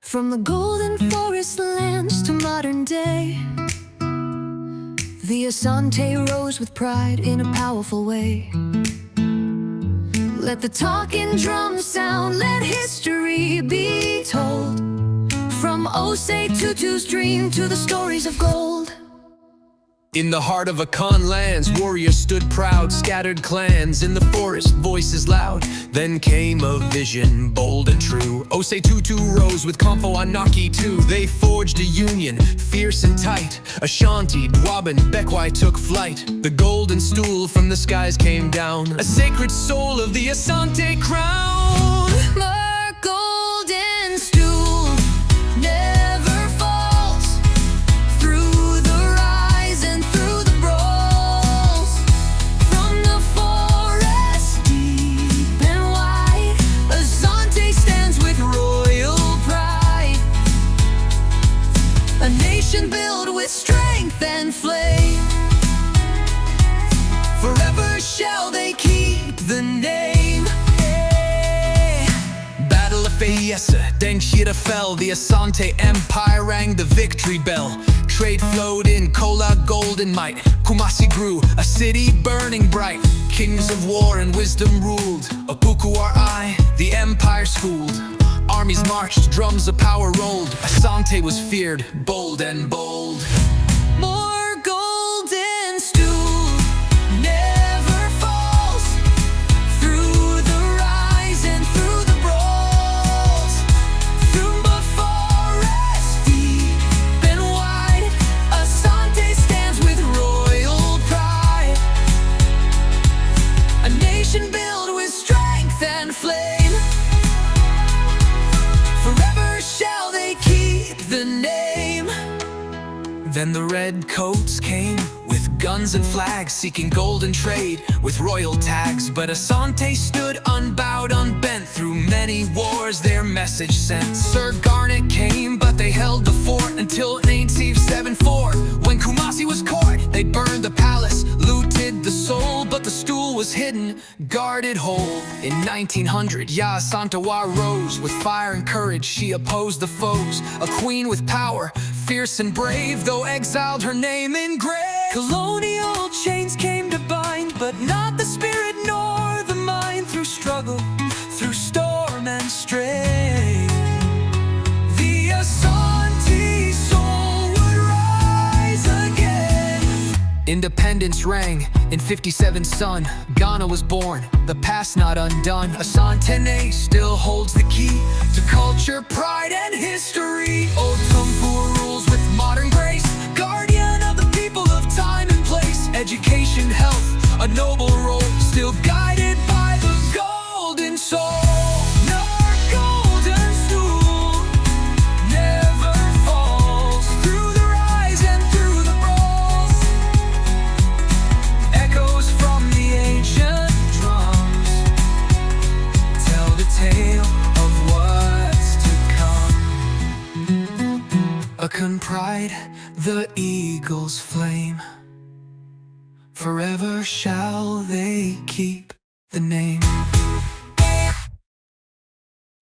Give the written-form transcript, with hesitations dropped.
From the golden forest lands to modern day, the Asante rose with pride in a powerful way. Let the talking drums sound, let history be told. From Osei Tutu's dream to the stories of gold. In the heart of Akan lands, warriors stood proud, scattered clans in the forest, voices loud. Then came a vision, bold and true. Osei Tutu rose with Komfo Anokye too. They forged a union, fierce and tight. Asante, Dwa took flight. The golden stool from the skies came down, a sacred soul of the Asante crown. Our golden stool never falls, through the rise and through the brawls. From the forest deep and wide, Asante stands with royal pride. A nation built with strength and flame, forever shall they keep the name. Deng Shira fell, the Asante Empire rang the victory bell. Trade flowed in, Kola golden might. Kumasi grew, a city burning bright. Kings of war and wisdom ruled. Apuku our eye, the empire schooled. Armies marched, drums of power rolled. Asante was feared, bold and bold. More golden stool never falls, through the rise and through the brawls. Through the forest deep and wide, Asante stands with royal pride. A nation built with strength and flame, forever shall they keep the name. Then the red coats came with guns and flags, seeking golden trade with royal tags. But Asante stood unbowed, unbent. Through many wars their message sent. Sir Garnet came, but they held the fort until 1874. When Kumasi was caught, they burned the palace, looted the soul, but the stool was hidden, guarded whole. In 1900, Asante rose with fire and courage. She opposed the foes, a queen with power, fierce and brave, though exiled her name engraved. Colonial chains came to bind, but not the spirit nor the mind. Through struggle, through storm and strain, the Asante soul would rise again. Independence rang in 57 son, Ghana was born, the past not undone. Asante still holds the key to culture, pride and history. Old Komfo rules with modern grace, guardian of the people of time and place. Education, health, a noble role, still guided by the golden soul. Our golden stool never falls, through the rise and through the brawls. Echoes from the ancient drums tell the tale of what's to come. Akan pride, the eagle's flame, forever shall they keep the name.